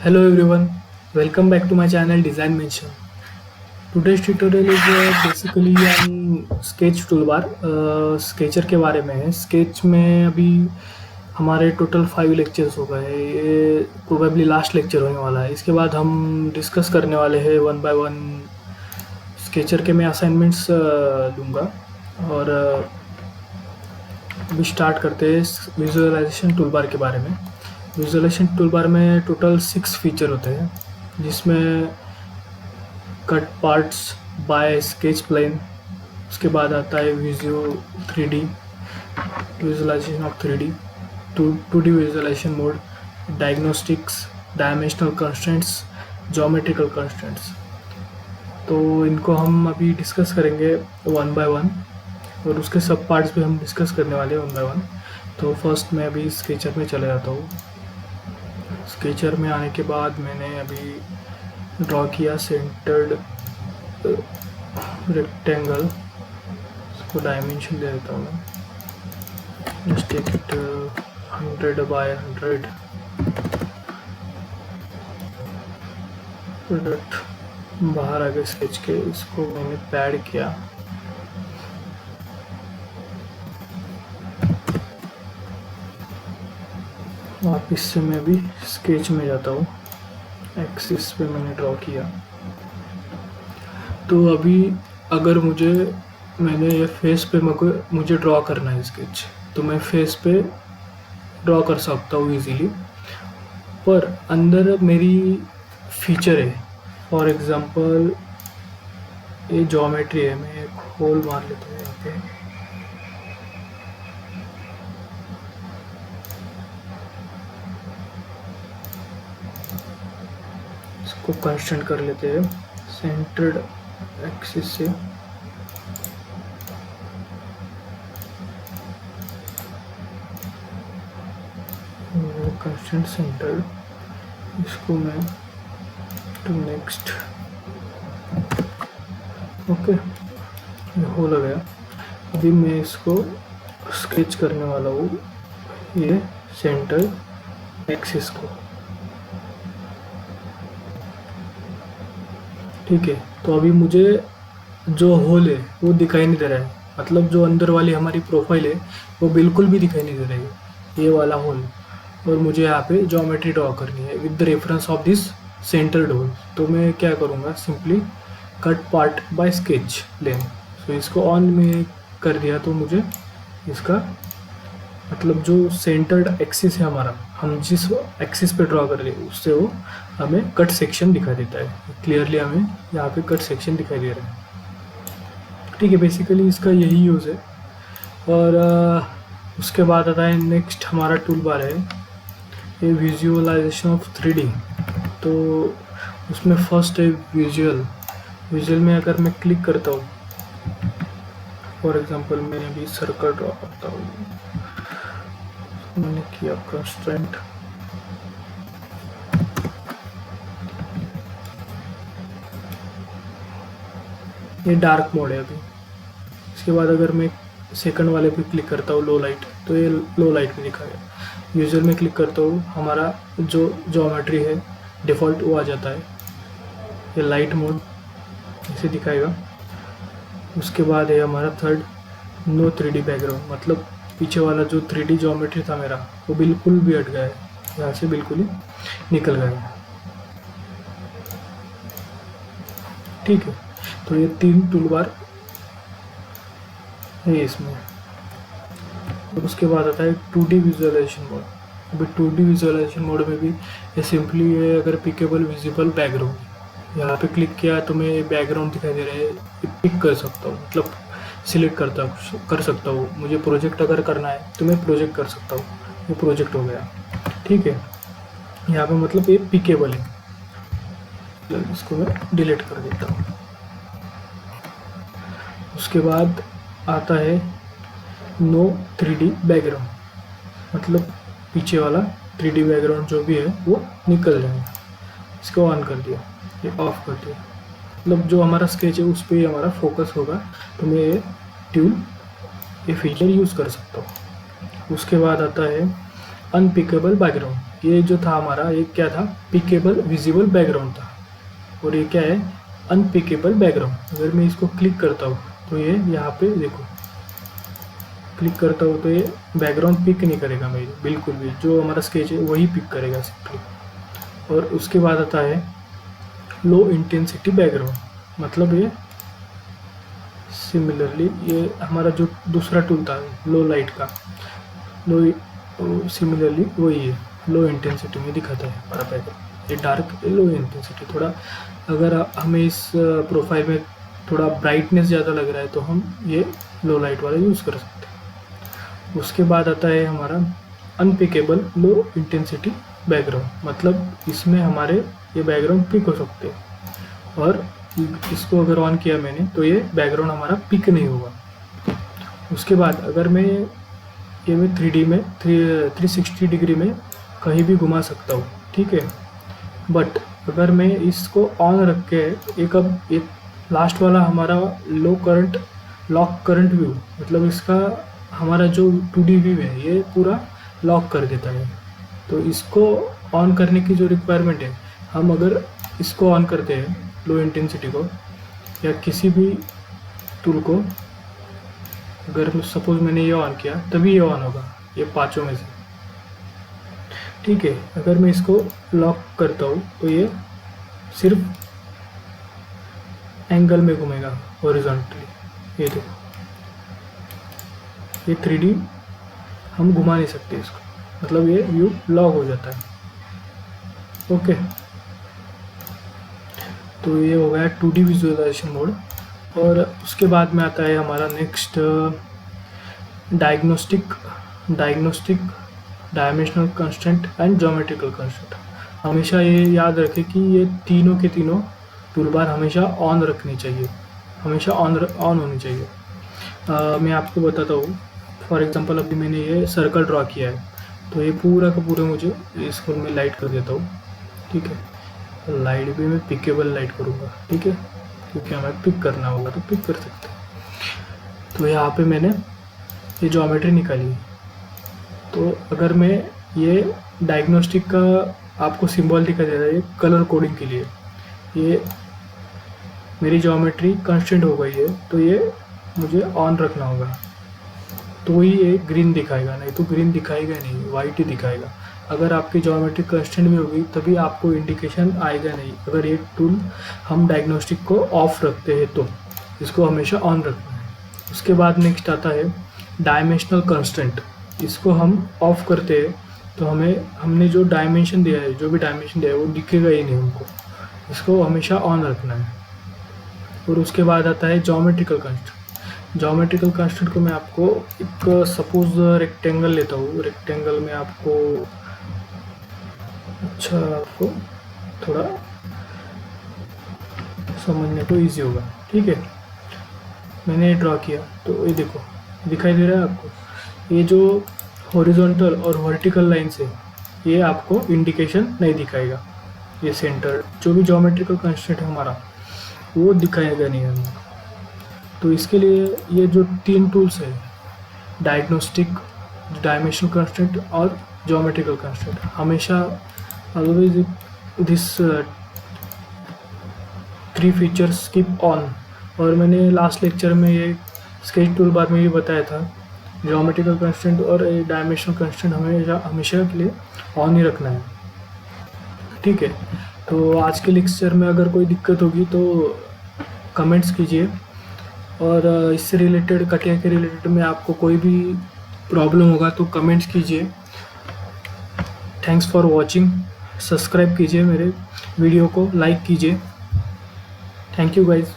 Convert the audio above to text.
Hello everyone, welcome back to my channel Design Mention. Today's tutorial is basically on Sketch toolbar. Sketcher के बारे में है। Sketch में अभी हमारे टोटल 5 लेक्चर्स हो गए। ये प्रोबेबली लास्ट लेक्चर होने वाला है। इसके बाद हम डिस्कस करने वाले हैं वन बाय वन। स्केचर के मैं असाइनमेंट्स दूंगा और अभी स्टार्ट करते हैं विजुअलाइजेशन टूलबार के बारे में। विजुअलाइजेशन टूलबार में टोटल 6 फीचर होते हैं, जिसमें cut parts by sketch plane, उसके बाद आता है visual 3D visualisation of 3D, 2D visualisation mode, diagnostics, dimensional constraints, geometrical constraints. तो इनको हम अभी डिस्कस करेंगे वन बाय वन और उसके सब पार्ट्स भी हम डिस्कस करने वाले हैं वन बाय वन। तो फर्स्ट मैं अभी स्केचर में चले जाता हूँ। स्केचर में आने के बाद मैंने अभी ड्रॉ किया सेंटर्ड रेक्टेंगल। इसको डायमेंशन दे देता हूँ मैं, just take it 100 by 100। Product बाहर आ गए स्केच के, इसको मैंने पैड किया। वापिस से मैं भी स्केच में जाता हूँ। एक्सिस पे मैंने ड्रॉ किया। तो अभी अगर मैंने ये फेस पे मुझे ड्रॉ करना है स्केच, तो मैं फेस पे ड्रॉ कर सकता हूँ इजीली। पर अंदर मेरी फीचर है, फॉर एग्जांपल ये ज्योमेट्री है। मैं एक होल मार लेता हूँ यहाँ पे। इसको कंस्ट्रेंट कर लेते हैं सेंटर्ड एक्सिस से। कंस्ट्रेंट सेंटर्ड, इसको मैं टू नेक्स्ट। ओके, ये हो गया। अभी मैं इसको स्केच करने वाला हूँ, ये सेंटर एक्सिस को। ठीक है, तो अभी मुझे जो होल है वो दिखाई नहीं दे रहा है, मतलब जो अंदर वाली हमारी प्रोफाइल है वो बिल्कुल भी दिखाई नहीं दे रही है, ये वाला होल। और मुझे यहाँ पे ज्योमेट्री ड्रॉ करनी है with the reference of this centred hole. तो मैं क्या करूँगा, simply cut part by sketch plane. तो इसको ऑन में कर दिया तो मुझे इसका मतलब जो सेंटर्ड एक्सिस है हमारा, हम जिस एक्सिस पे ड्रॉ कर रहे हैं उससे वो हमें कट सेक्शन दिखाई देता है। क्लियरली हमें यहाँ पे कट सेक्शन दिखाई दे रहा है। ठीक है, बेसिकली इसका यही यूज़ है। और उसके बाद आता है नेक्स्ट हमारा टूल बार है ये विजुअलाइजेशन ऑफ 3D। तो उसमें फर्स्ट है विजुअल में अगर मैं क्लिक करता हूँ, फॉर एग्जांपल मैं अभी सर्कल ड्रॉ करता हूँ। मैंने किया कंस्ट्रेंट, ये डार्क मोड है अभी। इसके बाद अगर मैं सेकंड वाले पे क्लिक करता हूँ लो लाइट, तो ये लो लाइट में दिखाएगा। विजुअल में क्लिक करता हूँ, हमारा जो ज्योमेट्री है डिफ़ॉल्ट वो आ जाता है। ये लाइट मोड इसे दिखाएगा। उसके बाद है हमारा थर्ड नो 3D बैकग्राउंड, मतलब पीछे वाला जो 3D ज्योमेट्री था मेरा वो बिल्कुल भी हट गया है, यहाँ से बिल्कुल ही निकल गया है। ठीक है, तो ये 3 टूल बार है इसमें। और उसके बाद आता है 2D विजुअलाइजेशन मोड। अभी 2D विजुअलाइजेशन मोड में भी ये सिंपली है अगर पिकेबल विजिबल बैकग्राउंड, यहाँ पे क्लिक किया तो मैं बैकग्राउंड दिखाई दे रहा है, पिक कर सकता हूँ, मतलब सिलेक्ट कर सकता हूँ। मुझे प्रोजेक्ट अगर करना है तो मैं प्रोजेक्ट कर सकता हूँ, ये प्रोजेक्ट हो गया। ठीक है, यहाँ पे मतलब ये पिकेबल है। इसको मैं डिलीट कर देता हूँ। उसके बाद आता है नो 3D बैकग्राउंड, मतलब पीछे वाला 3D बैकग्राउंड जो भी है वो निकल जाएगा। इसको ऑन कर दिया, ये ऑफ कर दिया, मतलब जो हमारा स्केच है उस पर ही हमारा फोकस होगा। तो मैं ये फीचर यूज़ कर सकता हूँ। उसके बाद आता है अनपिकेबल बैकग्राउंड, ये जो था हमारा, ये क्या था, पिकेबल विजिबल बैकग्राउंड था, और ये क्या है, अनपिकेबल बैकग्राउंड। अगर मैं इसको क्लिक करता हूँ तो ये यहाँ पे देखो, क्लिक करता हूँ तो ये बैकग्राउंड पिक नहीं करेगा मेरी, बिल्कुल भी जो हमारा स्केच है वही पिक करेगा सिंपली। और उसके बाद आता है लो इंटेंसिटी बैकग्राउंड, मतलब ये सिमिलरली ये हमारा जो दूसरा टूल था लो लाइट का, लो सिमिलरली वही है, लो इंटेंसिटी में दिखाता है हमारा बैकग्राउंड। ये डार्क, लो इंटेंसिटी थोड़ा, अगर हमें इस प्रोफाइल में थोड़ा ब्राइटनेस ज़्यादा लग रहा है तो हम ये लो लाइट वाला यूज़ कर सकते हैं। उसके बाद आता है हमारा अनपिकेबल लो इंटेंसिटी बैकग्राउंड, मतलब इसमें हमारे ये बैकग्राउंड पिक हो सकते हैं, और इसको अगर ऑन किया मैंने तो ये बैकग्राउंड हमारा पिक नहीं होगा। उसके बाद अगर मैं ये मैं 3D में 360 डिग्री में कहीं भी घुमा सकता हूँ, ठीक है। बट अगर मैं इसको ऑन रख के एक लास्ट वाला हमारा लो करंट लॉक करंट व्यू, मतलब इसका हमारा जो 2D व्यू है ये पूरा लॉक कर देता है। तो इसको ऑन करने की जो रिक्वायरमेंट है, हम अगर इसको ऑन करते हैं लो इंटेंसिटी को या किसी भी टूल को, अगर सपोज मैंने ये ऑन किया तभी ये ऑन होगा, ये पांचों में से, ठीक है। अगर मैं इसको लॉक करता हूँ तो ये सिर्फ एंगल में घूमेगा हॉरिजॉन्टली, ये देखो, ये 3D हम घुमा नहीं सकते इसको, मतलब ये व्यू लॉक हो जाता है। ओके, तो ये हो गया 2D विजुअलाइजेशन मोड। और उसके बाद में आता है हमारा next diagnostic dimensional constraint and geometrical constraint. हमेशा ये याद रखें कि ये तीनों के तीनों टूलबार हमेशा ऑन रखनी चाहिए, हमेशा ऑन होनी चाहिए। मैं आपको बताता हूँ, फॉर एग्जांपल अभी मैंने ये सर्कल ड्रॉ किया है, तो ये पूरा का पूरा मुझे इसको मैं लाइट कर देता हूँ, ठीक है। लाइट भी मैं पिकेबल लाइट करूँगा, ठीक है, क्योंकि हमें पिक करना होगा तो पिक कर सकते हैं। तो यहाँ पे मैंने ये ज्योमेट्री निकाली, तो अगर मैं ये डायग्नोस्टिक का आपको सिंबल दिखा दे रहा है, ये कलर कोडिंग के लिए, ये मेरी ज्योमेट्री कंस्टेंट हो गई है, तो ये मुझे ऑन रखना होगा, तो ही ये ग्रीन दिखाएगा, नहीं तो ग्रीन दिखाएगा नहीं, वाइट ही दिखाएगा। अगर आपकी ज्योमेट्री कंस्टेंट भी होगी तभी आपको इंडिकेशन आएगा नहीं। अगर ये टूल हम डायग्नोस्टिक को ऑफ रखते हैं तो इसको हमेशा ऑन रखना है। उसके बाद नेक्स्ट आता है डायमेंशनल कंस्टेंट। इसको हम ऑफ करते हैं तो हमने जो डायमेंशन दिया है, जो भी डायमेंशन दिया है वो दिखेगा ही नहीं हमको, इसको हमेशा ऑन रखना है। और उसके बाद आता है ज्योमेट्रिकल कंस्टेंट। ज्योमेट्रिकल कंस्टेंट को मैं आपको एक सपोज रेक्टेंगल लेता हूँ, रेक्टेंगल में आपको आपको थोड़ा समझने को इजी होगा, ठीक है। मैंने ड्रॉ किया तो ये देखो दिखाई दे रहा है आपको, ये जो हॉरिजॉन्टल और वर्टिकल लाइन्स है ये आपको इंडिकेशन नहीं दिखाएगा, ये सेंटर जो भी ज्योमेट्रिकल कंस्ट्रेंट है हमारा वो दिखाएगा नहीं हमें। तो इसके लिए ये जो तीन टूल्स है, डायग्नोस्टिक, डायमेंशनल कंस्ट्रेंट और ज्योमेट्रिकल कंस्ट्रेंट, हमेशा always this 3 features keep on. और मैंने लास्ट लेक्चर में ये स्केच टूल बार में भी बताया था, ज्योमेट्रिकल कंस्ट्रेंट और डायमेंशनल कंस्ट्रेंट हमेशा के लिए ऑन ही रखना है, ठीक है। तो आज के लेक्चर में अगर कोई दिक्कत होगी तो कमेंट्स कीजिए, और इससे रिलेटेड कटिया के रिलेटेड में आपको कोई भी प्रॉब्लम होगा तो कमेंट्स कीजिए। थैंक्स फॉर वॉचिंग, सब्सक्राइब कीजिए मेरे वीडियो को, लाइक कीजिए। Thank you guys.